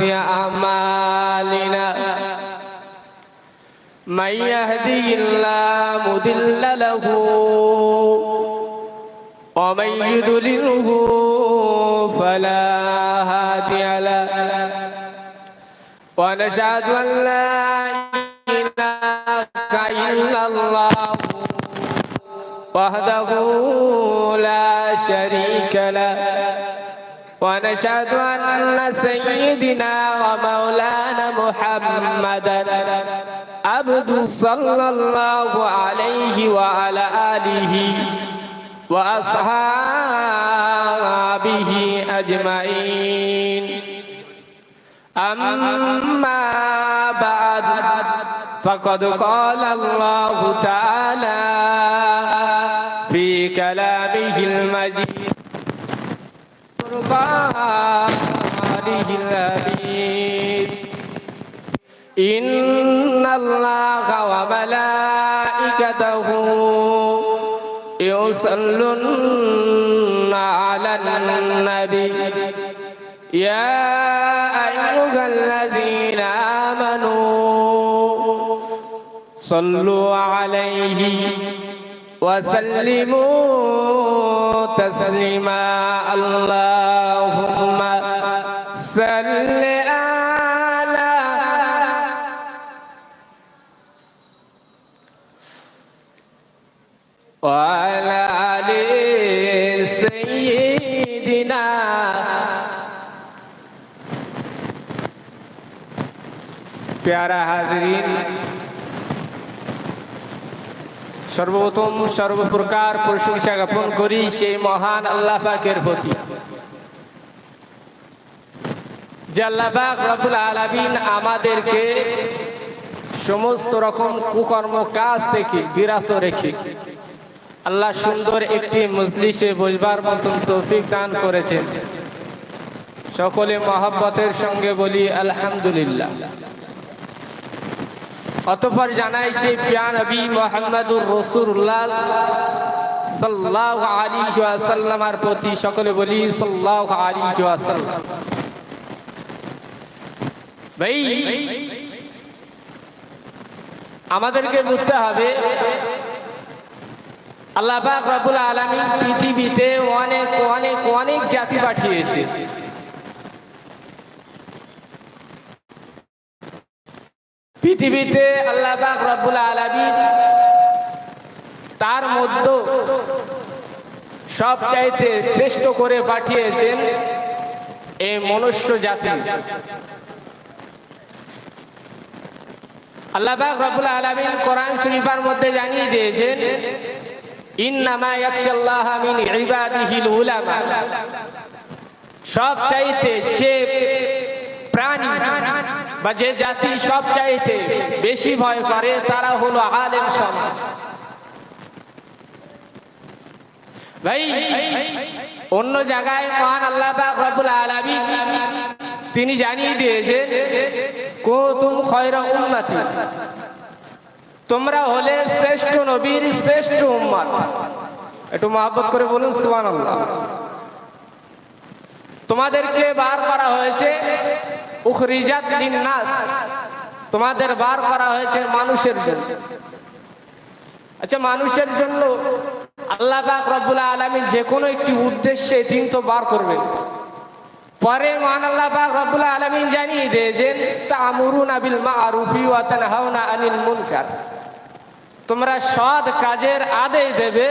أعمالنا من يهده الله مضل له ومن يضلله فلا هادي له ونشهد أن لا إله إلا الله وحده لا شريك له ونشهد أن سيدنا ومولانا محمدا عبده صلى الله عليه وعلى آله وأصحابه أجمعين أما بعد فقد قال الله تعالى في كلامه المجيد فرقانه الحميد إن الله وملائكته يصلون على النبي يا أيها الذين آمنوا صلوا عليه وسلموا تسليما اللهم صل على وعلى آل سيدنا प्यारा हाजरीन সর্বপ্রথম সর্বপ্রকার প্রশংসা জ্ঞাপন করি সেই মহান আল্লাহ পাকের প্রতি যে আল্লাহ পাক রব্বুল আলামিন আমাদেরকে সমস্ত রকম কুকর্ম কাজ থেকে বিরত রেখে আল্লাহ সুন্দর একটি মজলিসে বসবার মতন তৌফিক দান করেছেন। সকলে মহব্বতের সঙ্গে বলি আলহামদুলিল্লাহ। অতঃপর জানাই সেই প্রিয় নবী মুহাম্মদুর রাসূলুল্লাহ সাল্লাল্লাহু আলাইহি ওয়াসাল্লামের প্রতি সকলে বলি সাল্লাল্লাহু আলাইহি ওয়াসাল্লাম। ভাই আমাদেরকে বুঝতে হবে আল্লাহ পাক রব্বুল আলামিন পৃথিবীতে অনেক অনেক অনেক জাতি পাঠিয়েছে। পৃথিবীতে আল্লাহ পাক রব্বুল আলামিন তার মধ্যে সবচাইতে শ্রেষ্ঠ করে পাঠিয়েছেন এই মনুষ্য জাতি। আল্লাহ পাক রব্বুল আলামিন কোরআন শরীফের মধ্যে জানিয়ে দিয়েছেন ইন্নামা ইয়াখশাল্লাহা মিন ইবাদিহিল উলামা। সবচাইতে যে প্রাণী বা যে জাতি সবচাইতে বেশি ভয় করে তারা হলো আলেম সমাজ। ভাই অন্য জায়গায় মহান আল্লাহ পাক রব্বুল আলামিন তিনি জানিয়ে দিয়েছেন কুনতুম খায়রা উম্মতি, তোমরা হলে শ্রেষ্ঠ নবীর শ্রেষ্ঠ উম্মত। একটু মহব্বত করে বলুন সুবহানাল্লাহ। তোমাদেরকে বার করা হয়েছে উখরিজাত লিন্নাস, তোমাদের বার করা হয়েছে মানুষের জন্য। আচ্ছা মানুষের জন্য আল্লাহ পাক রব্বুল আলামিন যে কোনো একটি উদ্দেশ্যে তিনি তো বার করবেন। পরে মহান আল্লাহ পাক রব্বুল আলামিন জানিয়ে দিয়েছেন তা'মুরুনা বিল মা'রুফি ওয়া তানহাউনা আনিল মুনকার, তোমরা সৎ কাজের আদেশ দেবে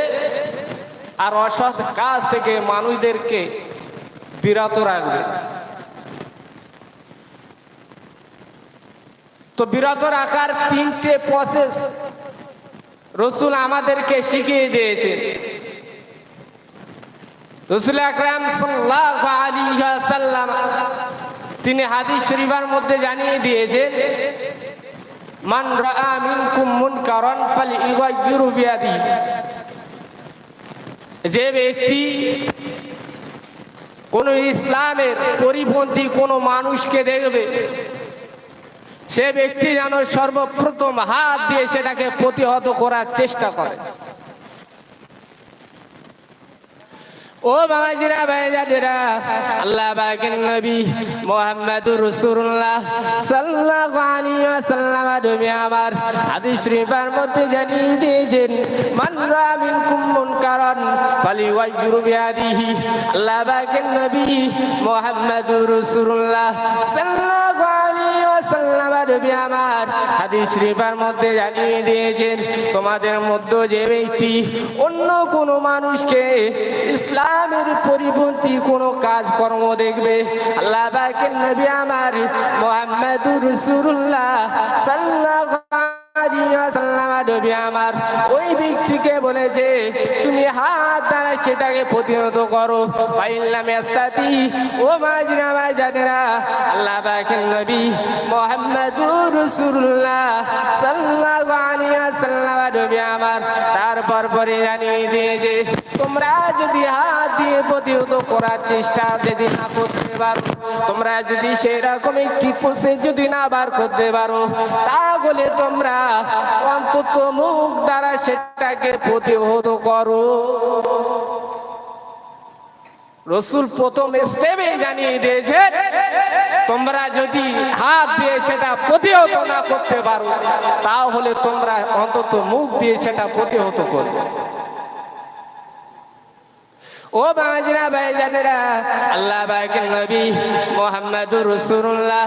আর অসৎ কাজ থেকে মানুষদেরকে বিরত রাখবে। তো বিরত রাখার তিনটে প্রসেস রাসূল আমাদেরকে শিখিয়ে দিয়েছে। রাসূল আকরাম সাল্লাল্লাহু আলাইহি ওয়াসাল্লাম তিনি হাদিস শরীফের মধ্যে জানিয়ে দিয়েছেন মান রাআ মিনকুম মুনকারান ফালইগায়্যিরু বিয়াদিহি, যে ব্যক্তি কোন ইসলামের পরিপন্থী কোন মানুষকে দেখবে সে ব্যক্তি যেন সর্বপ্রথম হাত দিয়ে সেটাকে প্রতিহত করার চেষ্টা করে। ও বাবাজিরা ভাইজানেরা, আল্লাহ পাকের নবী মুহাম্মদুর রাসূলুল্লাহ সাল্লাল্লাহু আলাইহি ওয়াসাল্লাম নবী আমার হাদিস শরীফের মধ্যে জানিয়ে দিয়েছেন, মান রা মিনকুম মুনকারান ফালিওয়াইয়িরু বিয়াদিহি। আল্লাহ পাকের নবী মুহাম্মদুর রাসূলুল্লাহ সাল্লাল্লাহু আলাইহি ওয়াসাল্লাম নবী আমার হাদিস শরীফের মধ্যে জানিয়ে দিয়েছেন, তোমাদের মধ্যে যে ব্যক্তি অন্য কোনো মানুষকে ইসলামের পরিপন্থী কোনো কাজ কর্ম দেখবে, আল্লাহ পাকের নবী আমার মুহাম্মদুর রাসূলুল্লাহ সাল্লাল্লাহু আলাইহি ওয়াসাল্লাম নবী আমার ওই ব্যক্তিকে বলেছে, তুমি হাত দ্বারা সেটাকে প্রতিহত করো। ফাইল্লাম ইয়াস্তাতি, ও মাজিরা ভাইজানেরা, আল্লাহ পাকের নবী মুহাম্মদুর রাসূলুল্লাহ সাল্লাল্লাহু আলাইহি ওয়াসাল্লাম নবী আমার তারপর পরে জানিয়ে দিয়েছে, তোমরা যদি হাত দিয়ে প্রতিহত করার চেষ্টা যদি না করতে পারো, তোমরা যদি সেরকম একটি প্রসেস যদি না বার করতে পারো, তাহলে তোমরা অন্তত মুখ দ্বারা সেটাকে প্রতিহত করো। রাসূল প্রথম স্টেপে জানিয়ে দিয়েছে, তোমরা যদি হাত দিয়ে সেটা প্রতিহত না করতে পারো, তাহলে তোমরা অন্তত মুখ দিয়ে সেটা প্রতিহত করো। ও বাবাজিরা ভাইজানেরা, আল্লাহ পাকের নবী মুহাম্মদুর রাসূলুল্লাহ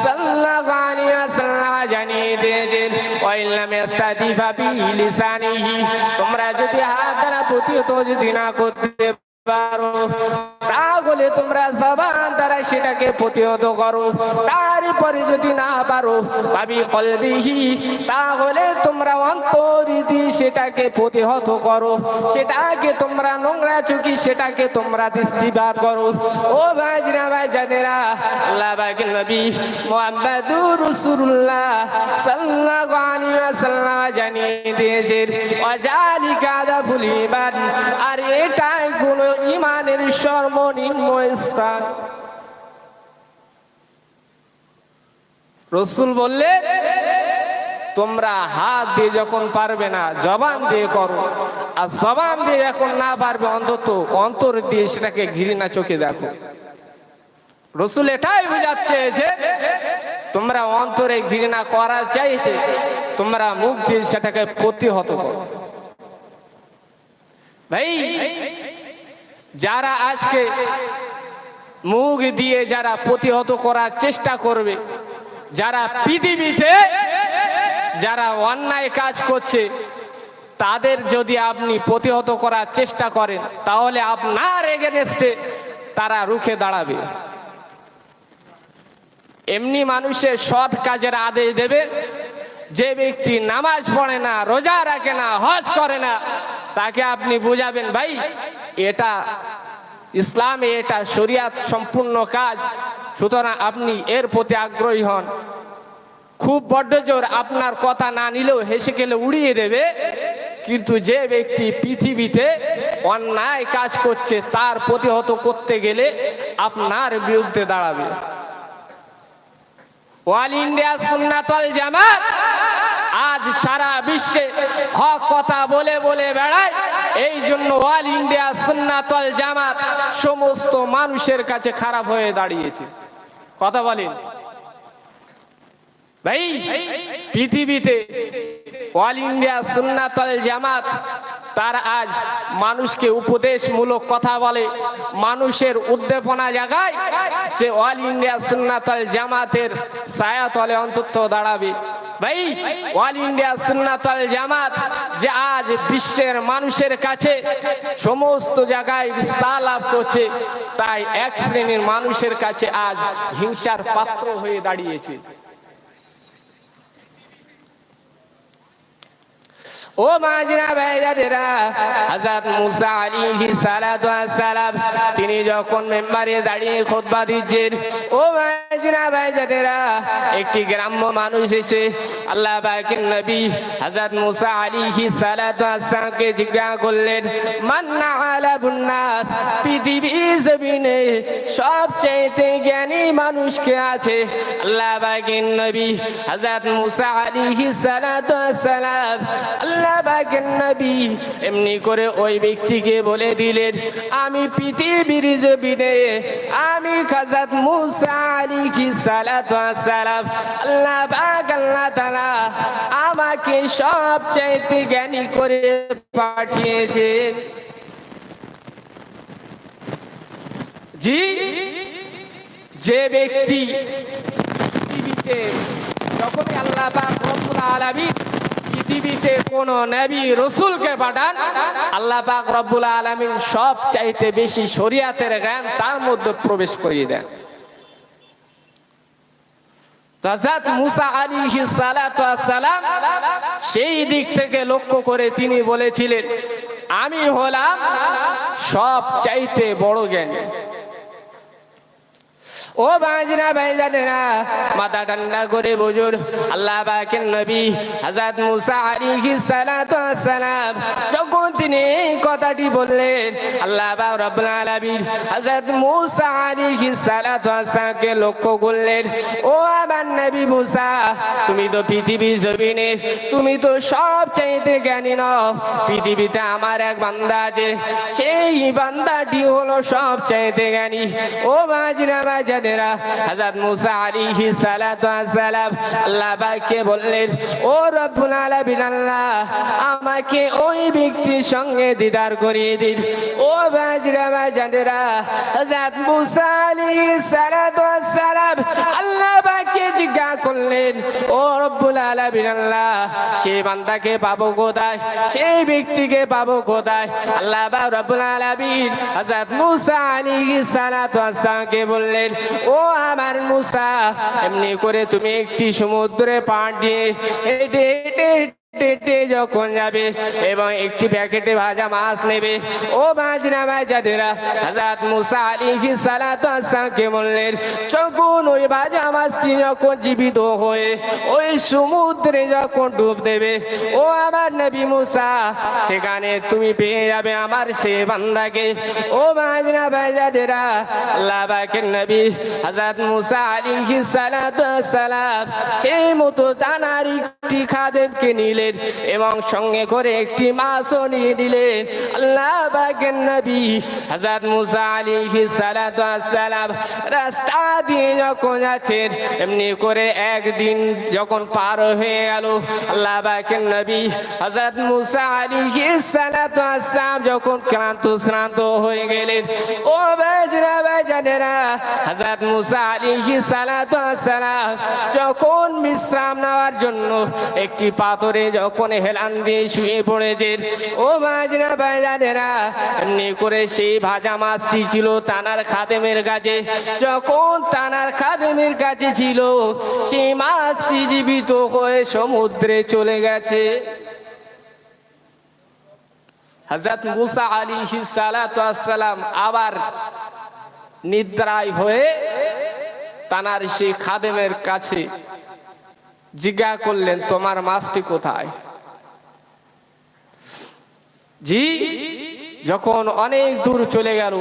সাল্লাল্লাহু আলাইহি ওয়াসাল্লাম জানিয়ে দিয়েছেন, ওয়াইল্লাম ইয়াস্তাতি বিলিসানিহি, তোমরা যদি হাত দ্বারা প্রতিহত যদি না করতে পারো, তাহলে তোমরা জবান দ্বারা সেটাকে প্রতিহত করো। তারপরে যদি না পারো ভাবি কলবিহি, তাহলে তোমরা অন্তর দিয়ে সেটাকে প্রতিহত করো, সেটাকে তোমরা নোংরা চোখে সেটাকে তোমরা দৃষ্টিপাত করো। ও ভাইজিরা ভাইজানেরা, আল্লাহ পাকের নবী মুহাম্মদুর রাসূলুল্লাহ সাল্লাল্লাহু আলাইহি ওয়াসাল্লাম জানিয়ে দিয়েছেন, ওয়াজালিকা আদাফুল ঈমান, আর এটাই হলো ঈমানের সর্বনিম্ন স্থান। রাসূল বললে, তোমরা হাত দিয়ে যখন পারবে না জবান দিয়ে করো, আর জবান দিয়ে যখন না পারবে অন্তত অন্তর দিয়ে সেটাকে ঘৃণা চোখে দেখো। রাসূল এটাই বোঝাচ্ছে যে তোমরা অন্তরে ঘৃণা করার চাইতে তোমরা মুখ দিয়ে সেটাকে প্রতিহত করো। ভাই, যারা আজকে মুখ দিয়ে যারা প্রতিহত করার চেষ্টা করবে, যারা পৃথিবীতে যারা অন্যায় কাজ করছে, তাদের যদি আপনি প্রতিহত করার চেষ্টা করেন, তাহলে আপনার এগেনস্টে তারা রুখে দাঁড়াবে। এমনি মানুষের সৎ কাজের আদেশ দেবে, যে ব্যক্তি নামাজ পড়ে না, রোজা রাখে না, হজ করে না, তাকে আপনি বুঝাবেন, ভাই এটা ইসলামে এটা শরিয়াত সম্পূর্ণ কাজ, সুতরাং আপনি এর প্রতি আগ্রহী হন। খুব বড্ড জোর আপনার কথা না নিলেও হেসে গেলে উড়িয়ে দেবে। কিন্তু যে ব্যক্তি পৃথিবীতে অন্যায় কাজ করছে, তার প্রতিহত করতে গেলে আপনার বিরুদ্ধে দাঁড়াবে। অল ইন্ডিয়া সুন্নাত ওয়াল জামাত আজ সারা বিশ্বে হক কথা বলে বলে বেড়ায়। এই জন্য অল ইন্ডিয়া সুন্নাত ওয়াল জামাত সমস্ত মানুষের কাছে খারাপ হয়ে দাঁড়িয়েছে। কথা বলেন ভাই, পৃথিবীতে অল ইন্ডিয়া সুন্নাত ওয়াল জামাত তার আজ মানুষকে উপদেশমূলক কথা বলে, মানুষের উদ্দীপনা জাগায় যে অল ইন্ডিয়া সুন্নাত ওয়াল জামাতের ছায়াতলে অন্তত দাঁড়াবে। ভাই, অল ইন্ডিয়া সুন্নাত ওয়াল জামাত যে আজ বিশ্বের মানুষের কাছে সমস্ত জায়গায় বিস্তার লাভ করছে, তাই এক শ্রেণীর মানুষের কাছে আজ হিংসার পাত্র হয়ে দাঁড়িয়েছে। ও মাজিরা ভাইজানেরা, হযরত মুসা আলাইহিস সালাতু ওয়াস সালাম তিনি যখন মিম্বারে দাঁড়িয়ে খুতবা দিচ্ছেন, ও মাজিরা ভাইজানেরা, একটি গ্রাম্য মানুষ এসে আল্লাহ পাকের নবী হযরত মুসা আলাইহিস সালাতু ওয়াস সালামকে জিজ্ঞাসা করলেন, মান আলাবুন নাস, পৃথিবীর জমিনে সবচেয়ে সবচেয়ে জ্ঞানী মানুষ কে আছে? আল্লাহ পাকের নবী হযরত মুসা আলাইহিস সালাতু ওয়াস সালাম। আল্লাহ পাকের নবী এমনি করে ওই ব্যক্তিকে বলে দিলেন, আমি পৃথিবীর জমিনে আমি হযরত মুসা আলাইহিস সালাতু ওয়াস সালাম আল্লাহ পাক আল্লাহ তাআলা আমাকে সবচেয়ে জ্ঞানী করে পাঠিয়েছেন। জি, যে ব্যক্তি পৃথিবীতে যখনই আল্লাহ পাক রব্বুল আলামিন পৃথিবীতে কোন নবী রাসূলকে পাঠান, আল্লাহ পাক রব্বুল আলামিন সবচাইতে বেশি শরীয়তের জ্ঞান তার মধ্যে প্রবেশ করিয়ে দেন। হযরত মুসা আলাইহিস সালাতু ওয়াস সালাম সেই দিক থেকে লক্ষ্য করে তিনি বলেছিলেন, আমি হলাম সবচাইতে বড় জ্ঞানী। ও বাজনা ভাইজানেরা, মাথা ঠান্ডা করে বুঝুন, আল্লাহ পাকের নবী হযরত মুসা আলাইহিস সালাতু ওয়াস সালাম যখন তিনি এই কথাটি বললেন, আল্লাহ পাক রব্বুল আলামিন হযরত মুসা আলাইহিস সালাতু ওয়াস সালামকে লক্ষ্য করলেন, ও আমার নবী মুসা, তুমি তো পৃথিবীর জমিনে তুমি তো সবচাইতে জ্ঞানী নও। পৃথিবীতে আমার এক বান্দা আছে, সেই বান্দাটি হলো সবচাইতে জ্ঞানী। ও বাজনা ভাইজান, হযরত মুসা আলাইহিস সালাতু ওয়াস সালাম আল্লাহ পাককে বললেন, ও রব্বুল আলামিন আল্লাহ, আমাকে ওই ব্যক্তির সঙ্গে দিদার করিয়ে দিন। ও বাজরা বাজানেরা, হযরত মুসা আলাইহিস সালাতু ওয়াস সালাম আল্লাহ পাককে জিজ্ঞাসা করলেন, ও রব্বুল আলামিন আল্লাহ, সেই বান্দাকে পাবো কোথায়, সেই ব্যক্তিকে পাবো কোথায়? আল্লাহ পাক রব্বুল আলামিন হযরত মুসা আলাইহিস সালাতু ওয়াস সালামকে বললেন, ও আমার মুসা, এমনি করে তুমি একটি সমুদ্রে পাড় দিয়ে হেঁটে হেঁটে হেঁটে যখন যাবে এবং একটি প্যাকেটে ভাজা মাছ নেবে। ও বাজনা ভাইজানেরা, হযরত মুসা আলাইহিস সালাতু ওয়াস সালামকে বললেন, যখন ওই ভাজা মাছটি যখন জীবিত হয়ে ওই সমুদ্রে যখন ডুব দেবে, ও আমার নবী মুসা, সেখানে তুমি পেয়ে যাবে আমার সে বান্দাকে। ও বাজনা ভাইজানেরা, আল্লাহ পাকের নবী হযরত মুসা আলাইহিস সালাতু ওয়াস সালাম সেই মতো তানার একটি খাদেমকে নিলেন এবং সঙ্গে করে একটি মাছও নিয়ে দিলেন। আল্লাহ পাকের নবী হযরত মুসা আলাইহিস সালাতু ওয়াস সালাম রাস্তা দিয়ে যখন যাচ্ছেন, এমনি করে একদিন যখন পার হয়ে গেল, আল্লাহ পাকের নবী হযরত মুসা আলাইহিস সালাতু ওয়াস সালাম যখন শ্রান্ত হয়ে গেলেন, ও বাজরা বাজানেরা, হযরত মুসা আলাইহিস সালাতু ওয়াস সালাম যখন বিশ্রাম নেওয়ার জন্য একটি পাথরে যখন হেলান দিয়ে শুয়ে পড়েছেন, ও বাজনা ভাইজানেরা, এমনি করে সেই ভাজা মাছটি ছিল তানার খাদেমের কাছে। যখন তানার খাদেমের কাছে ছিল, সেই মাছটি জীবিত হয়ে সমুদ্রে চলে গেছে। হযরত মুসা আলাইহিস সালাতু ওয়াস সালাম আবার নিদ্রায় হয়ে তানার সেই খাদেমের কাছে জিজ্ঞাসা করলেন, তোমার মাছটি কোথায়? জি, যখন অনেক দূর চলে গেল,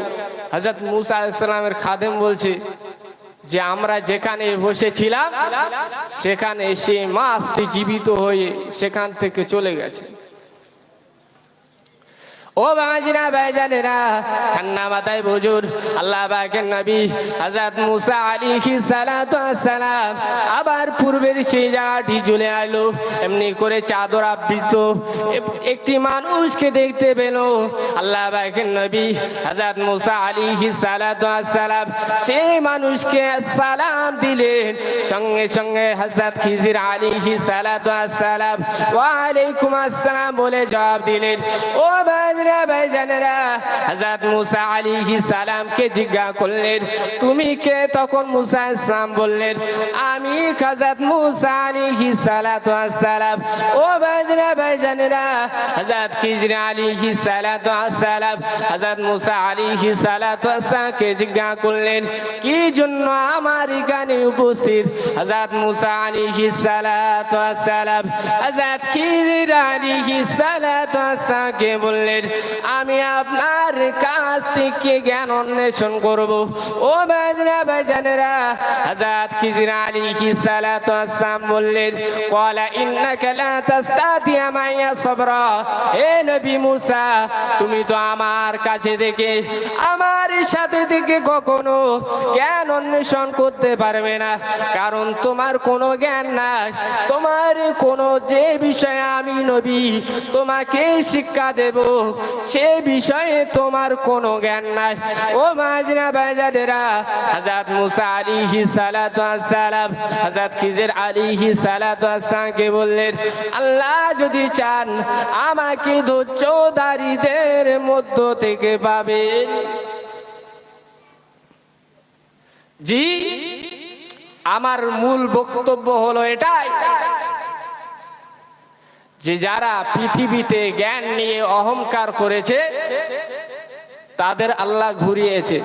হযরত মুসা আলাইহিস সালামের খাদেম বলছে যে আমরা যেখানে বসেছিলাম সেখানে সেই মাছটি জীবিত হয়ে সেখান থেকে চলে গেছে। ও বাজনা ভাইজানেরা, ঠান্ডা মাথায় বুঝুন, আল্লাহ পাকের নবী হযরত মুসা আলাইহিস সালাতু ওয়াস সালাম আবার পূর্বের সেই জায়গাটি চলে আইলো। এমনি করে চাদর আবৃত একটি মানুষকে দেখতে পেল। আল্লাহ পাকের নবী হযরত মুসা আলাইহিস সালাতু ওয়াস সালাম সেই মানুষকে সালাম দিলেন। সঙ্গে সঙ্গে হযরত খিজির আলাইহিস সালাতু ওয়াস সালাম ওয়া আলাইকুম আসসালাম বলে জবাব দিলেন। ও ভাইজানেরা, হযরত মুসা আলাইহিস সালামকে জিজ্ঞাসা করলেন, তুমি কে? তখন মুসা আলাইহিস সালাম বললেন, আমি হযরত মুসা আলাইহিস সালাতু ওয়াস সালাম। ও ভাইজানেরা, হযরত খিজির আলাইহিস সালাতু ওয়াস সালাম হযরত মুসা আলাইহিস সালাতু ওয়াস সালামকে জিজ্ঞাসা করলেন, কি জন্য আমার এখানে উপস্থিত? হযরত মুসা আলাইহিস সালাতু ওয়াস সালাম হযরত খিজির আলাইহিস সালাতু ওয়াস সালামকে বললেন, আমি আপনার কাছ থেকে জ্ঞান অন্বেষণ করব। ও ভাইজানেরা, হযরত খিজির আলাইহিস সালাতু ওয়াস সালাম বললেন, ক্বালা ইন্নাকা লা তাস্তাতিয়া মাইয়া সাবরা। হে নবী মুসা, তুমি তো আমার কাছে থেকে, আমার সাথে থেকে কখনো জ্ঞান অন্বেষণ করতে পারবে না, কারণ তোমার কোনো জ্ঞান নাই। তোমার কোনো যে বিষয়ে আমি নবী তোমাকে শিক্ষা দেব, সে বিষয়ে তোমার কোনো জ্ঞান নাই। ও মাঝরা বাজারেরা, হযরত মুসা আলাইহিস সালাতু ওয়াস সালাম হযরত খিজির আলাইহিস সালাতু ওয়াস সালামকে বললেন, আল্লাহ যদি চান আমাকে ধৈর্যধারীদের মধ্য থেকে পাবেন। জি, আমার মূল বক্তব্য হলো এটাই যে যারা পৃথিবীতে জ্ঞান নিয়ে অহংকার করেছে তাদের আল্লাহ ঘুরিয়েছে।